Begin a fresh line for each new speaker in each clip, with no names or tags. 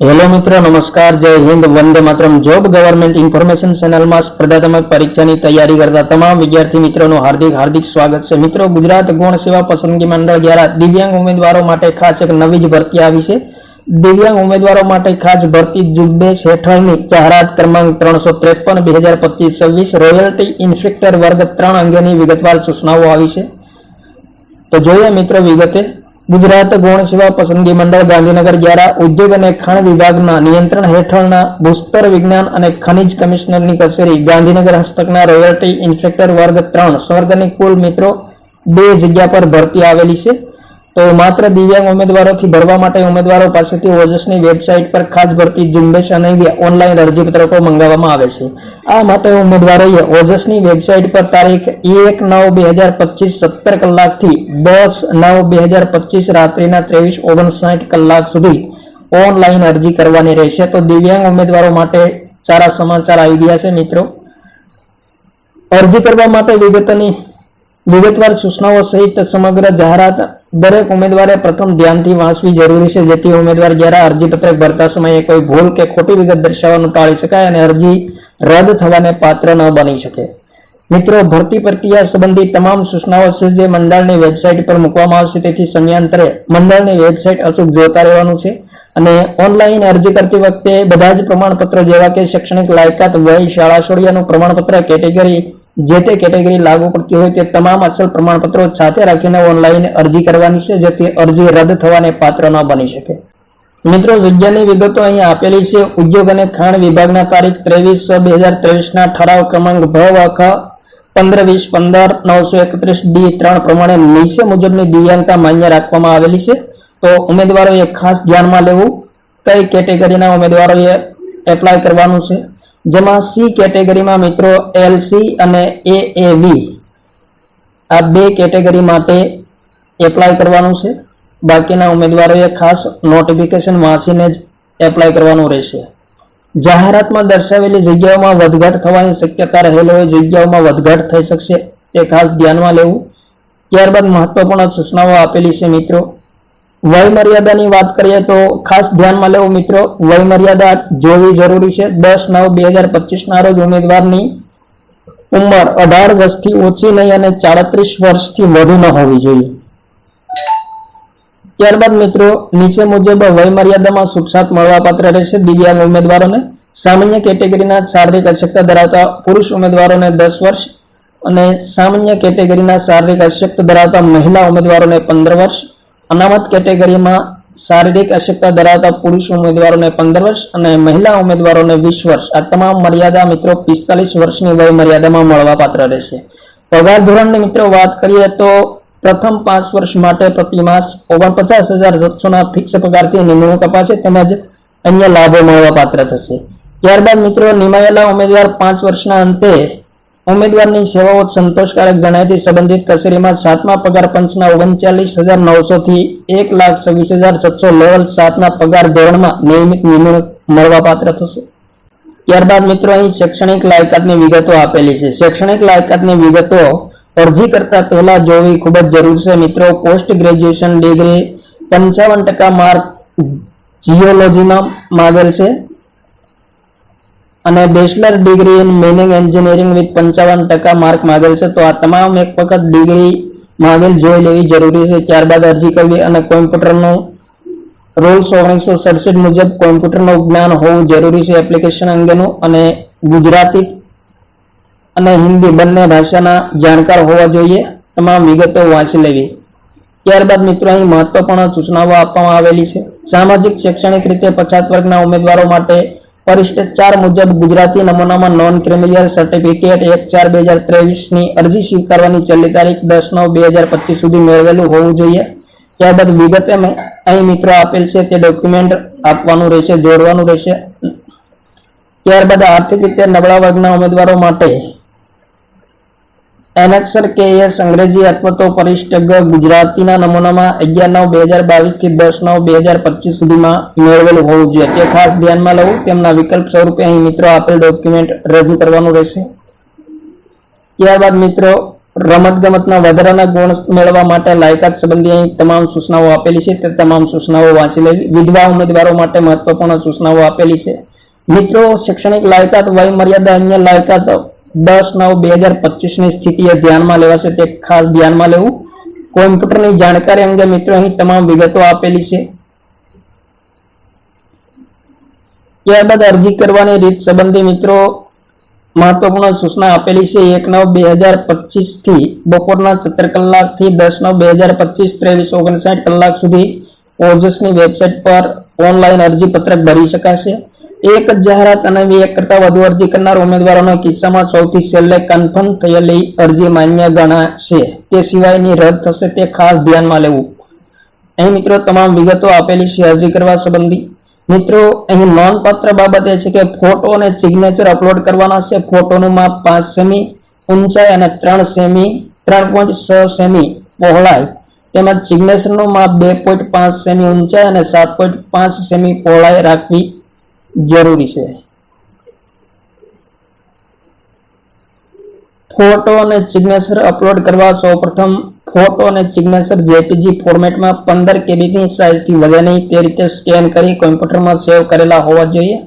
Hello मित्रों नमस्कार जय Hind Vande Mataram. Job government information channel में स्पर्धात्मक परीक्षा की तैयारी करता तमाम विद्यार्थी मित्रों हार्दिक हार्दिक स्वागत है। मित्रों गुजरात गौण सेवा पसंदगी मंडल द्वारा दिव्यांग उम्मीदवारों माटे खास एक नवी ज भरती आई है। दिव्यांग उम्मीदवारों माटे खास भरती झुंबेश हेठळनी जाहेरात क्रमांक 353/2025-26 रोयल्टी इन्स्पेक्टर वर्ग 3 अंगेनी विगतवार सूचनाओं आई है। तो जोईए मित्रों विगते गुजरात गौण सेवा पसंदगी मंडल गांधीनगर द्वारा उद्योग और खाण विभागना नियंत्रण हेठळना भूस्तर विज्ञान और खनिज कमिश्नर की कचेरी गांधीनगर हस्तकना रोयल्टी इन्स्पेक्टर वर्ग 3 स्वर्गनी कुल मित्रों 2 जग्या पर भरती आवेली है। तो मात्र दिव्यांग उम्मीदवारों थी भरवा माटे उम्मीदवारों पासेथी ओजसनी वेबसाइट पर खास भरती झुंबेश अने ऑनलाइन अरजी पत्रको मंगाववामां आवे छे। आ माटे उम्मीदवारोए ओजसनी वेबसाइट पर तारीख 1/9/2025 17 कलाकथी 10/9/2025 रात्रिना 23:59 कलाक सुधी ऑनलाइन अरजी करवानी रहेशे। तो दिव्यांग उम्मीदवारों माटे सारा समाचार आई गया छे। मित्रों अरजी करवा माटे विगतवार सूचनाओं सहित समग्र जाहेरात दरेक उम्मीदवारे प्रथम ध्यानथी वांचवी जरूरी है, जेथी उम्मीदवार द्वारा अरजीपत्रक भरता समय कोई भूल के खोटी विगत दर्शाववानुं टाळी शकाय अने अरजी रद्द थवाने पात्र न बनी शके। मित्रों भरती प्रक्रिया संबंधी तमाम सूचनाओं से जे मंडळनी वेबसाइट पर मूकवामां आवशे तेथी समयांतरे मंडळनी वेबसाइट अचूक जोता रहेवानुं छे अने ऑनलाइन अरजी करती वखते बधा ज प्रमाणपत्र जेवा के शैक्षणिक लायकात वय शाळा सोडियानुं प्रमाणपत्र केटेगरी जे ते केटेगरी लागू पड़ती हो ते तमाम असल प्रमाणपत्रों साथे राखीने ऑनलाइन अरजी करवानी छे, जेथी अरजी रद्द थवाने पात्र न बनी शके। मित्रों जग्यानी विगतो अहीं आपेली छे। उद्योग अने खाण विभागना तारीख 23/6/2023 ना ठराव क्रमांक भ.ख. 15-20-15-931-D3 प्रमाणे नीचे मुजबनी दिव्यांगता मान्य राखवामां आवेली छे। तो उम्मीदवारोए खास ध्यानमां लेवुं कई केटेगरीना उम्मीदवारोए एप्लाय करवानुं छे, जेमां सी केटेगरी में मित्रों एलसी अने एएवी आ 2 केटेगरी माटे एप्लाय करवानुं छे। बाकीना उम्मीदवारोए खास नोटिफिकेशन वांचीने ज एप्लाय करवानुं रहेशे। जाहेरातमां दर्शावेली जग्याओमां वधघट थवानी शक्यता रहेल होय जग्याओमां वधघट थई शकशे ते खास ध्यानमां लेवुं। त्यारबाद महत्वपूर्ण सूचनाओं आपेली छे। मित्रों वय मर्यादा की बात करिए तो खास ध्यान में लेवुं। मित्रों वय मर्यादा जोवी जरूरी है। 10/9/2025 ना रोज उम्मीदवार की उम्र 18 वर्ष थी ओછી नहीं और 34 वर्ष थी वधु न होवी जोईए। त्यारबाद मित्रों नीचे मुजब वय मर्यादा में छूटछाट मळवापात्र रहेशे। दिव्यांग उम्मीदवारों ने सामान्य केटेगरी शारीरिक अशक्ता धरावता पुरुष उम्मीदवारों ने 10 वर्ष और सामान्य केटेगरी शारीरिक अशक्ता धरावता महिला उम्मीदवारों ने 15 वर्ष, अनामत केटेगरी में शारीरिक अशक्ता धरावता पुरुष उम्मीदवारों ने 15 वर्ष और महिला उम्मीदवारों ने 20 वर्ष। आ तमाम मर्यादा मित्रों 45 वर्षनी वय मर्यादा में मळवापात्र रहेशे। पगार धोरणनी मित्रों बात करिए तो प्रथम 5 वर्ष माटे प्रति मास 49,700 फिक्स पगारथी निमणूक अपाशे तेमज अन्य लाभो मळवापात्र थशे। त्यारबाद मित्रों निमायेला उम्मीदवार 5 वर्षना अंते उम्मीदवार सेवाओं संतोषकारक जणायती संबंधित कचेरी में 7मा पगार पंचना 39,900 थी 1,26,700 लेवल 7 ना पगार धोरण में नियमित निमणूक मळवापात्र थशे। त्यारबाद मित्रों अहीं शैक्षणिक लायकातनी विगतो आपेली छे। शैक्षणिक लायकातनी विगतो अरजी करता पहला जोवी खूब ज जरूरी है। मित्रों post graduation degree 55% mark geology में मांगेल छे અને bachelor degree in mining engineering with 55% mark मांगेल છે। तो आ तमाम एक वखत डिग्री मांगेल જોઈ લેવી જરૂરી છે। ત્યારબાદ અરજી કરવી અને કોમ્પ્યુટરનો રૂલ્સ 1967 મુજબ કોમ્પ્યુટરનું જ્ઞાન હોવું જરૂરી છે એપ્લિકેશન અંગેનું અને ગુજરાતી અને હિન્દી બંને ભાષાના જાણકાર હોવા જોઈએ। તમામ વિગતો વાંચી લેવી। ત્યારબાદ મિત્રો અહીં મહત્વપૂર્ણ સૂચનાઓ આપવામાં આવેલી છે। સામાજિક શૈક્ષણિક રીતે પછાત વર્ગના ઉમેદવારો માટે परिशिष्ट 4 मुजब गुजराती नमूना में नॉन क्रिमिनल सर्टिफिकेट 1/4/2023 ની અરજી સ્વીકારવાની છેલ્લી તારીખ 10/9/2025 સુધી મેળવેલું હોવું જોઈએ। ત્યારબાદ વિગતે અહીં મિત્રો આપેલ છે તે ડોક્યુમેન્ટ આપવાનું રહેશે, જોડવાનું રહેશે। ત્યારબાદ આર્થિક રીતે નબળા વર્ગના ઉમેદવારો માટે एनेक्सर केएस अंग्रेजी अथवा तो परिशिष्ट ग गुजराती नमूना में 11/9/2022 थी 10/9/2025 सुधी में मेळवेलुं होवुं जोईए। ते खास ध्यान में लेवुं। तेमना विकल्प स्वरूपे अहीं मित्रों आपेल डॉक्यूमेंट रजू करवानुं रहेशे। त्यारबाद मित्रों રમતગમતના વધારાના ગુણ મેળવવા માટે લાયકાત સંબંધી અહીં તમામ સૂચનાઓ આપેલી છે તે તમામ સૂચનાઓ વાંચી લેવી. વિધવા ઉમેદવારો માટે મહત્વપૂર્ણ સૂચનાઓ આપેલી છે. મિત્રો, શૈક્ષણિક લાયકાત વય મર્યાદા અન્ય લાયકાત 10/9/2025 ની સ્થિતિએ ધ્યાનમાં લેવાશે, તે ખાસ ધ્યાનમાં લેવું. કોમ્પ્યુટરની જાણકારી અંગે મિત્રો અહીં તમામ વિગતો આપેલી છે. ત્યારબાદ અરજી કરવાની રીત સંબંધી મિત્રો મહત્વપૂર્ણ સૂચના આપેલી છે. 1/9/2025 થી બપોરના 17 કલાકથી 10/9/2025 23:59 કલાક સુધી ઓજસની વેબસાઇટ પર ઓનલાઈન અરજી પત્રક ભરી શકાશે. એક જાહેરાત અને એક કરતાં વધુ અરજી કરનાર ઉમેદવારોના કિસ્સામાં સૌથી છેલ્લે કન્ફર્મ થયેલી અરજી માન્ય ગણાશે, તે સિવાયની રદ થશે, તે ખાસ ધ્યાનમાં લેવું. અહીં મિત્રો તમામ વિગતો આપેલી છે અરજી કરવા સંબંધી. મિત્રો, અહીં નોંધપાત્ર બાબત એ છે કે ફોટો અને સિગ્નેચર અપલોડ કરવાના છે. ફોટોનું માપ 5 સેમી ઊંચાઈ અને 3.6 સેમી પહોળાઈ તેમજ સિગ્નેચરનું માપ 2.5 સેમી ઊંચાઈ અને 7.5 સેમી પહોળાઈ રાખવી જરૂરી છે. ફોટો અને સિગ્નેચર અપલોડ કરવા સૌપ્રથમ ફોટો અને સિગ્નેચર જેપીજી ફોર્મેટમાં 15 KB ની સાઇઝથી વધે નહીં તે રીતે સ્કેન કરી કોમ્પ્યુટરમાં સેવ કરેલા હોવા જોઈએ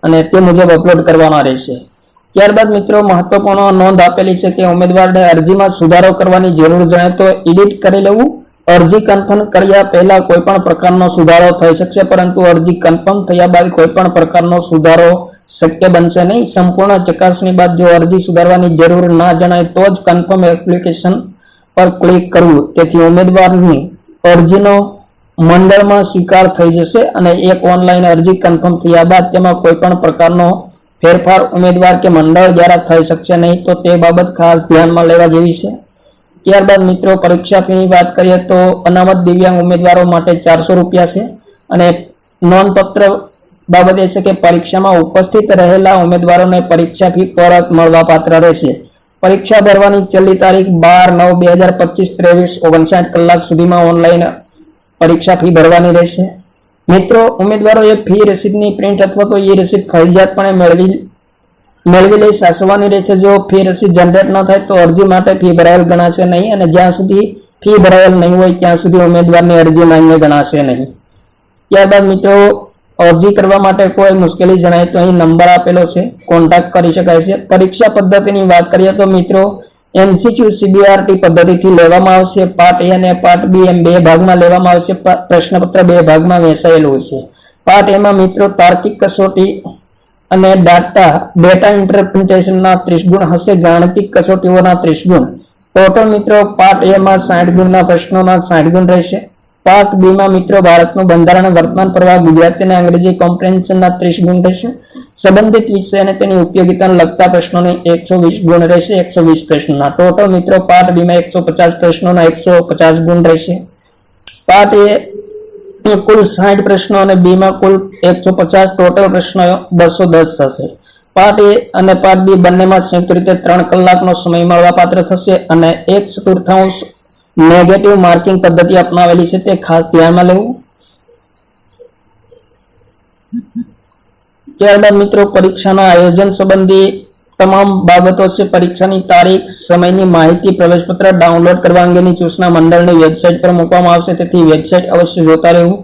અને તે મુજબ અપલોડ કરવાના રહેશે. ત્યારબાદ મિત્રો મહત્વપૂર્ણ નોંધ આપેલી છે કે ઉમેદવારને અરજીમાં સુધારો કરવાની જરૂર જણાય તો એડિટ કરી લેવું. અરજી કન્ફર્મ કર્યા પહેલા કોઈ પણ પ્રકારનો સુધારો થઈ શકશે, પરંતુ અરજી કન્ફર્મ થયા બાદ કોઈ પણ પ્રકારનો સુધારો શક્ય બનશે નહીં. સંપૂર્ણ ચકાસણી બાદ જો અરજી સુધારવાની જરૂર ના જણાય તો જ કન્ફર્મ એપ્લિકેશન પર ક્લિક કરવું. તેથી ઉમેદવારની અરજીનો મંડળમાં સ્વીકાર થઈ જશે અને એક ઓનલાઈન અરજી કન્ફર્મ થયા બાદ તેમાં કોઈ પણ પ્રકારનો ફેરફાર ઉમેદવાર કે મંડળ દ્વારા થઈ શકશે નહીં, તો તે બાબત ખાસ ધ્યાનમાં લેવા જેવી છે. ત્યારબાદ મિત્રો પરીક્ષા ફીની વાત કરીએ તો અનામત દિવ્યાંગ ઉમેદવારો માટે 400 રૂપિયા છે અને નોંધપાત્ર બાબત એ છે કે પરીક્ષામાં ઉપસ્થિત રહેલા ઉમેદવારોને પરીક્ષા ફી પરત મળવા પાત્ર રહેશે. પરીક્ષા ભરવાની છેલ્લી તારીખ 12/9/2025 23:59 કલાક સુધીમાં ઓનલાઈન પરીક્ષા ફી ભરવાની રહેશે. મિત્રો, ઉમેદવારોએ ફી રસીદની પ્રિન્ટ અથવા તો ઈ રસીદ ફરજિયાતપણે મેળવી લઈ સાચવવાની રહેશે. જો ફી રસીદ જનરેટ ન થાય તો અરજી માટે ફી ભરાયેલ ગણાશે નહીં અને જ્યાં સુધી ફી ભરાયેલ નહીં હોય ત્યાં સુધી ઉમેદવારની અરજી માન્ય ગણાશે નહીં. ત્યારબાદ મિત્રો અરજી કરવા માટે કોઈ મુશ્કેલી જણાય તો અહીં નંબર આપેલો છે, કોન્ટેક્ટ કરી શકાય છે. પરીક્ષા પદ્ધતિની વાત કરીએ તો મિત્રો MCQ CBRT પદ્ધતિથી લેવામાં આવશે. પાર્ટ A અને પાર્ટ B એમ 2 ભાગમાં લેવામાં આવશે. પ્રશ્નપત્ર 2 ભાગમાં વહેંચાયેલું છે. પાર્ટ A માં મિત્રો તાર્કિક કસોટી અને ડેટા ઇન્ટરપ્રિટેશનના 30 ગુણ હશે. ગાણિતિક કસોટીઓના 30 ગુણ. ટોટલ મિત્રો પાર્ટ A માં 60 ગુણના પ્રશ્નોના 60 ગુણ રહેશે. પાર્ટ B માં મિત્રો ભારતનું બંધારણ, વર્તમાન પ્રવાહ, ગુજરાતી અને અંગ્રેજી કોમ્પ્રિહેન્શનના 30 ગુણ રહેશે. સંબંધિત વિષય અને તેની ઉપયોગિતાને લગતા પ્રશ્નોની 120 ગુણ રહેશે. 120 પ્રશ્નોના ટોટલ મિત્રો પાર્ટ B માં 150 પ્રશ્નોના 150 ગુણ રહેશે. પાર્ટ A કુલ 60 પ્રશ્નો અને B માં કુલ 150, ટોટલ પ્રશ્નો 210 થશે. પાર્ટ A અને પાર્ટ B બંનેમાં સંયુક્ત રીતે 3 કલાકનો સમય મળવા પાત્ર થશે અને 1/4 નેગેટિવ માર્કિંગ પદ્ધતિ અપનાવેલી છે, તે ખાસ ધ્યાનમાં લેવું. ત્યારબાદ મિત્રો પરીક્ષાના આયોજન સંબંધી તમામ બાબતો છે. પરીક્ષાની તારીખ, સમયની માહિતી, પ્રવેશપત્ર ડાઉનલોડ કરવા અંગેની સૂચના મંડળની વેબસાઇટ પર મૂકવામાં આવશે, તેથી વેબસાઇટ અવશ્ય જોતા રહેવું.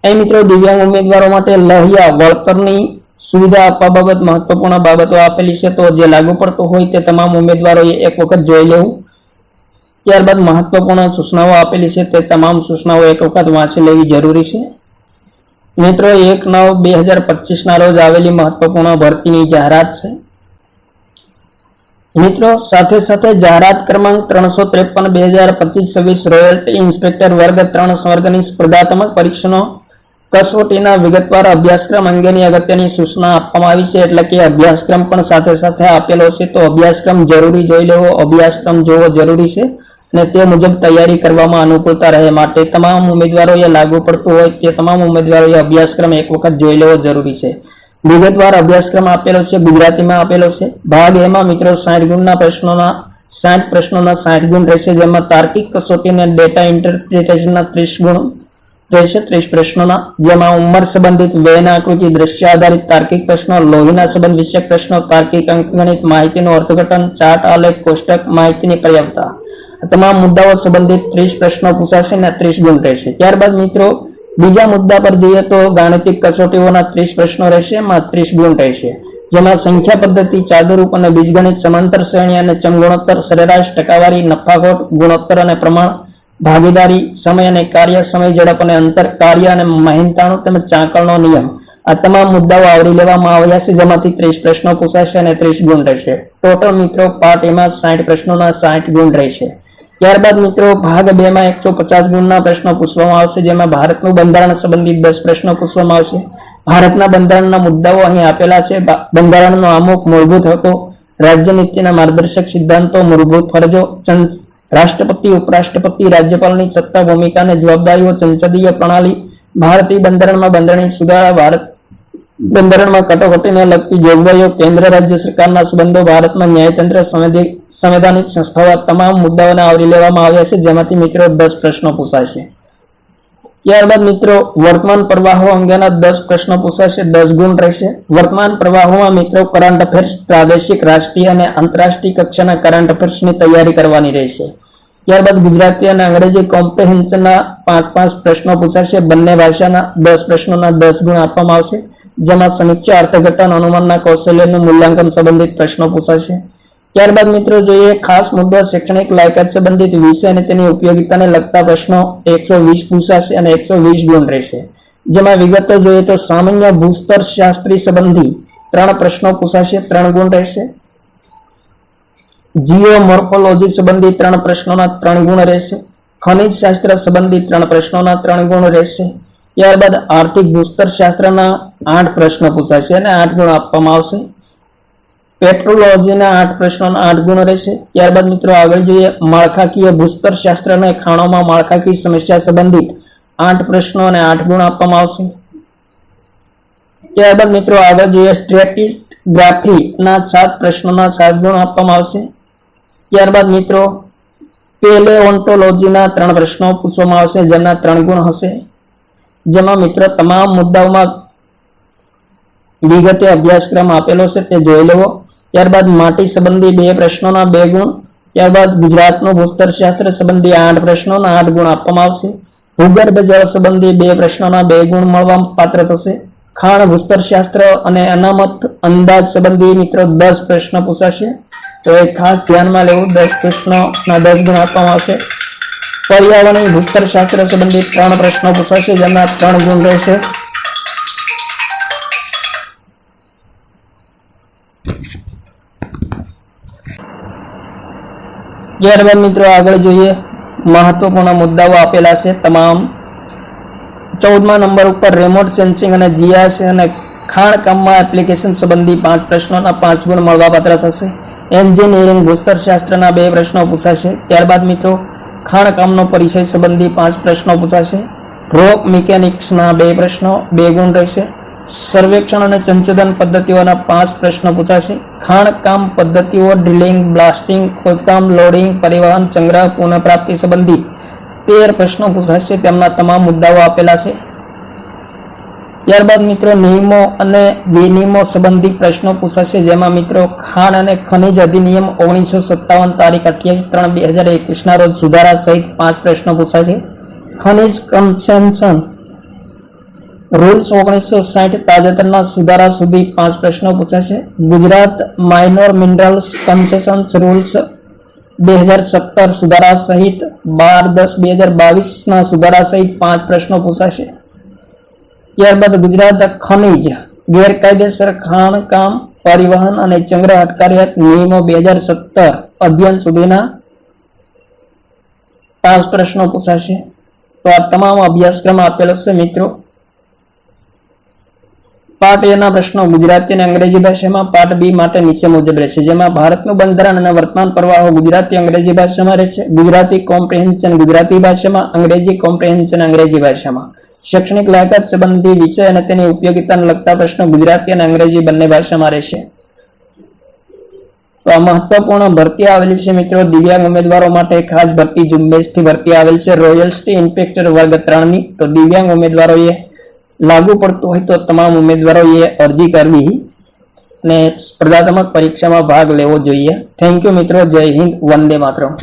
અહીં મિત્રો દિવ્યાંગ ઉમેદવારો માટે લહ્યા વળતરની સુવિધા આપવા બાબત મહત્વપૂર્ણ બાબતો આપેલી છે, તો જે લાગુ પડતું હોય તે તમામ ઉમેદવારોએ એક વખત જોઈ લેવું. ત્યારબાદ મહત્વપૂર્ણ સૂચનાઓ આપેલી છે, તે તમામ સૂચનાઓ એક વખત વાંચી લેવી જરૂરી છે. મિત્રો 1/9/2025 ના રોજ આવેલી મહત્વપૂર્ણ ભરતીની જાહેરાત છે. મિત્રો સાથે સાથે જાહેરાત ક્રમાંક 353/2025 રોયલ્ટી ઇન્સ્પેક્ટર વર્ગ 3 વર્ગની સ્પર્ધાત્મક પરીક્ષાનો કસોટીના વિગતવાર અભ્યાસક્રમ અંગેની અગત્યની સૂચના આપવામાં આવી છે. એટલે કે અભ્યાસક્રમ પણ સાથે સાથે આપેલો છે, તો અભ્યાસક્રમ જરૂરી જોઈ લેવો, અભ્યાસક્રમ જોવો જરૂરી છે અને તે મુજબ તૈયારી કરવામાં અનુકૂળતા રહે માટે તમામ ઉમેદવારોએ લાગુ પડતું હોય તે તમામ ઉમેદવારોએ અભ્યાસક્રમ એક વખત જોઈ લેવો જરૂરી છે. વિગતવાર અભ્યાસક્રમ આપેલો છે, ગુજરાતીમાં આપેલો છે. ભાગ એમાં મિત્રો 60 ગુણના પ્રશ્નોના 60 ગુણ રહેશે, જેમાં તાર્કિક કસોટી અને ડેટા ઇન્ટરપ્રિટેશનના 30 ગુણ રહેશે 30 પ્રશ્નોના, જેમાં ઉંમર સંબંધિત વ્યયના આકૃતિ, દ્રશ્ય આધારિત તાર્કિક પ્રશ્નો, લોહીના સંબંધ વિષયક પ્રશ્નો, તાર્કિક અંકગણિત, માહિતીનું અર્થઘટન, ચાર્ટ, આલેખ, કોષ્ટક, માહિતીની પર્યાપ્તતા, તમામ મુદ્દાઓ સંબંધિત 30 પ્રશ્નો પૂછાશે અને 30 ગુણ રહેશે. ત્યારબાદ મિત્રો બીજા મુદ્દા પર જોઈએ તો ગાણિતિક કસોટીઓના 30 પ્રશ્નો રહેશે, એમાં 30 ગુણ રહેશે, જેમાં સંખ્યા પદ્ધતિ, ચાદુરૂપ અને બીજગણિત, સમાંતર શ્રેણી અને ચમગુણોત્તર, સરેરાશ, ટકાવારી, નફાખોટ, ગુણોત્તર અને પ્રમાણ, ભાગીદારી, સમય અને કાર્ય, સમય ઝડપ અને અંતર, કાર્ય અને મહેનતાણું તેમજ ચાંકળનો નિયમ, આ તમામ મુદ્દાઓ આવરી લેવામાં આવ્યા છે, જેમાંથી 30 પ્રશ્નો પૂછાશે અને 30 ગુણ રહેશે. ટોટલ મિત્રો પાર્ટ એમાં 60 પ્રશ્નોના 60 ગુણ રહેશે. ત્યારબાદ મિત્રો ભાગ 2 માં 150 ગુણના પ્રશ્નો પૂછવામાં આવશે, જેમાં ભારતનું બંધારણ સંબંધિત 10 પ્રશ્નો પૂછવામાં આવશે. ભારતના બંધારણના મુદ્દાઓ અહીં આપેલા છે. બંધારણનો આમુખ, મૂળભૂત હકો, રાજ્યનીતિના માર્ગદર્શક સિદ્ધાંતો, મૂળભૂત ફરજો, રાષ્ટ્રપતિ, ઉપરાષ્ટ્રપતિ, રાજ્યપાલની સત્તા, ભૂમિકા અને જવાબદારીઓ, સંસદીય પ્રણાલી, ભારતીય બંધારણમાં બંધારણીય સુધારા, ભારત બંધારણમાં કટોકટીને લગતી જોગવાઈઓ, કેન્દ્ર રાજ્ય સરકારના સંબંધો, ભારતમાં ન્યાયતંત્ર, સંવૈધાનિક સંસ્થાઓ, તમામ મુદ્દાઓને આવરી લેવામાં આવ્યા છે, જેમાંથી મિત્રો 10 પ્રશ્નો પૂછાશે. ત્યારબાદ મિત્રો વર્તમાન પ્રવાહો અંગેના 10 પ્રશ્નો પૂછાશે, 10 ગુણ રહેશે. વર્તમાન પ્રવાહોમાં મિત્રો કરંટ અફેર્સ, પ્રાદેશિક, રાષ્ટ્રીય અને આંતરરાષ્ટ્રીય કક્ષાના કરંટ અફેર્સની તૈયારી કરવાની રહેશે. ત્યારબાદ ગુજરાતી અને અંગ્રેજી કોમ્પ્રિહેન્શનના 5-5 પ્રશ્નો પૂછાશે. બંને ભાષાના 10 પ્રશ્નોના 10 ગુણ આપવામાં આવશે, જેમાં સમીક્ષા, અર્થઘટન, અનુમાનના કૌશલ્યનું મૂલ્યાંકન સંબંધિત પ્રશ્નો પૂછાશે. ત્યારબાદ મિત્રો જોઈએ ખાસ મુદ્દો શૈક્ષણિક લાયકાત સંબંધિત વિષય અને તેની ઉપયોગિતાને લગતા પ્રશ્નો 120 પૂછાશે અને 120 ગુણ રહેશે. જેમાં વિગતો જોઈએ તો સામાન્ય ભૂસ્તર શાસ્ત્રી સંબંધી 3 પ્રશ્નો પૂછાશે, 3 ગુણ રહેશે. જીઓમોર્ફોલોજી સંબંધી 3 પ્રશ્નોના 3 ગુણ રહેશે. ખનિજ શાસ્ત્ર સંબંધી 3 પ્રશ્નોના 3 ગુણ રહેશે. ત્યારબાદ આર્થિક ભૂસ્તર શાસ્ત્રના 8 પ્રશ્નો પૂછાશે અને 8 ગુણ આપવામાં આવશે. પેટ્રોલોજીના 8 પ્રશ્નોના 8 ગુણ રહેશે. ત્યારબાદ મિત્રો આગળ જોઈએ માળખાકીય ભૂસ્તર શાસ્ત્ર અને ખાણોમાં માળખાકીય સમસ્યા સંબંધિત 8 પ્રશ્નો અને 8 ગુણ આપવામાં આવશે. ત્યારબાદ મિત્રો આગળ જોઈએ સ્ટ્રેટિગ્રાફીના 7 પ્રશ્નોના 7 ગુણ આપવામાં આવશે. ત્યારબાદ મિત્રો પેલેઓન્ટોલોજીના 3 પ્રશ્નો પૂછવામાં આવશે, જેમના 3 ગુણ હશે, જેમાં મિત્રો તમામ મુદ્દાઓમાં વિગતે અભ્યાસક્રમ આપેલો છે, તે જોઈ લેવો. ત્યારબાદ માટી સંબંધી 2 પ્રશ્નોના 2 ગુણ. ત્યારબાદ ગુજરાતનું ભૂસ્તર શાસ્ત્ર સંબંધી 8 પ્રશ્નોના 8 ગુણ આપવામાં આવશે. ભૂગર્ભ જળ સંબંધી 2 પ્રશ્નોના 2 ગુણ મળવા પાત્ર થશે. ખાણ ભૂસ્તર શાસ્ત્ર અને અનામત અંદાજ સંબંધી મિત્રો 10 પ્રશ્ન પૂછાશે, તો એ ખાસ ધ્યાનમાં લેવું. 10 પ્રશ્નોના 10 ગુણ આપવામાં આવશે. પર્યાવરણીય ભૂસ્તર શાસ્ત્ર સંબંધિત 3 પ્રશ્નો પૂછાશે, જેમના 3 ગુણ રહેશે. ત્યારબાદ મિત્રો આગળ જોઈએ મહત્વપૂર્ણ મુદ્દાઓ આપેલા છે તમામ. 14મા નંબર ઉપર રિમોટ સેન્સિંગ અને જીઆઈએસ અને ખાણકામમાં એપ્લિકેશન સંબંધી 5 પ્રશ્નોના 5 ગુણ મળવાપાત્ર થશે. એન્જિનિયરિંગ ભૂસ્તર શાસ્ત્રના 2 પ્રશ્નો પૂછાશે. ત્યારબાદ મિત્રો ખાણકામનો પરિચય સંબંધી 5 પ્રશ્નો પૂછાશે. રોક મિકેનિક્સના 2 પ્રશ્નો 2 ગુણ રહેશે. સર્વેક્ષણ અને સંશોધન પદ્ધતિઓના 5 પ્રશ્નો પૂછાશે. ખાણકામ પદ્ધતિઓ, ડ્રિલિંગ, બ્લાસ્ટિંગ, ખોદકામ, લોડિંગ, પરિવહન, સંગ્રહ, પુનઃપ્રાપ્તિ સંબંધી 13 પ્રશ્નો પૂછાશે, તેમના તમામ મુદ્દાઓ આપેલા છે. ત્યારબાદ મિત્રો નિયમો અને વિનિયમો સંબંધી પ્રશ્નો પૂછાશે, જેમાં મિત્રો ખાણ અને ખનિજ અધિનિયમ 1957 તારીખ 28/3/2021 રોજ સુધારા સહિત 5 પ્રશ્નો પૂછાશે. ખનિજ કન્સેશન રૂલ્સ 1960 તાજેતરના સુધારા સુધી 5 પ્રશ્નો પૂછાશે. Gujarat minor minerals concessions rules 2017 સુધારા સહિત 12/10/2022 સુધારા સહિત 5 પ્રશ્નો પૂછાશે. ત્યારબાદ ગુજરાત ખનિજ ગેરકાયદેસર ખાણકામ, પરિવહન અને સંગ્રહ અટકાયત નિયમો 2017 અધ્યયન સુધીના 5 પ્રશ્નો પૂછાશે. તો આ તમામ અભ્યાસક્રમ આપેલો છે મિત્રો. પાર્ટ એ ના પ્રશ્નો ગુજરાતી અને અંગ્રેજી ભાષામાં, પાર્ટ બી માટે નીચે મુજબ રહેશે, જેમાં ભારતનું બંધારણ અને વર્તમાન પ્રવાહો ગુજરાતી અંગ્રેજી ભાષામાં રહેશે. ગુજરાતી કોમ્પ્રિહેન્શન ગુજરાતી ભાષામાં, અંગ્રેજી કોમ્પ્રિહેન્શન અંગ્રેજી ભાષામાં. શૈક્ષણિક લાયકાત સંબંધી વિષય અને તેની ઉપયોગિતાને લગતા પ્રશ્નો ગુજરાતી અને અંગ્રેજી બંને ભાષામાં રહેશે. તો તો આ મહત્વપૂર્ણ ભરતી આવેલી છે મિત્રો દિવ્યાંગ ઉમેદવારો માટે ખાસ ભરતી ઝુંબેશથી ભરતી આવેલ છે રોયલ સ્ટી ઇન્સ્પેક્ટર વર્ગ 3 ની. તો દિવ્યાંગ ઉમેદવારોએ લાગુ પડતું હોય તો તમામ ઉમેદવારોએ અરજી કરવી અને સ્પર્ધાત્મક પરીક્ષામાં ભાગ લેવો જોઈએ. થેન્ક યુ મિત્રો. જય હિન્દ. વંદે માતરમ.